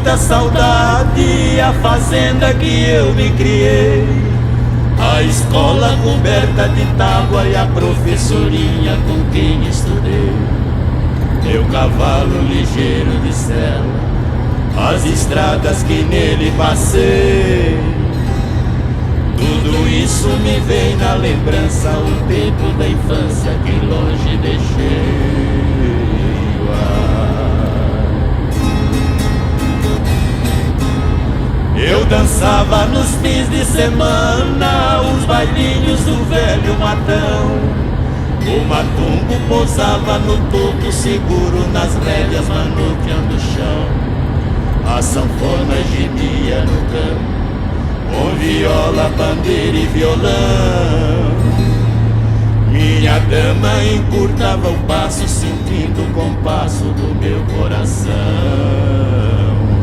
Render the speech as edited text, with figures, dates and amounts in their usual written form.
muita saudade a fazenda que eu me criei, a escola coberta de tábua e a professorinha com quem estudei, meu cavalo ligeiro de sela, as estradas que nele passei. Tudo isso me vem na lembrança, o tempo da infância que longe deixei. Eu dançava nos fins de semana os bailinhos do velho matão. O matumbo pousava no topo seguro nas rédeas manuqueando o chão. A sanfona gemia no campo com viola, bandeira e violão. Minha dama encurtava o passo sentindo o compasso do meu coração.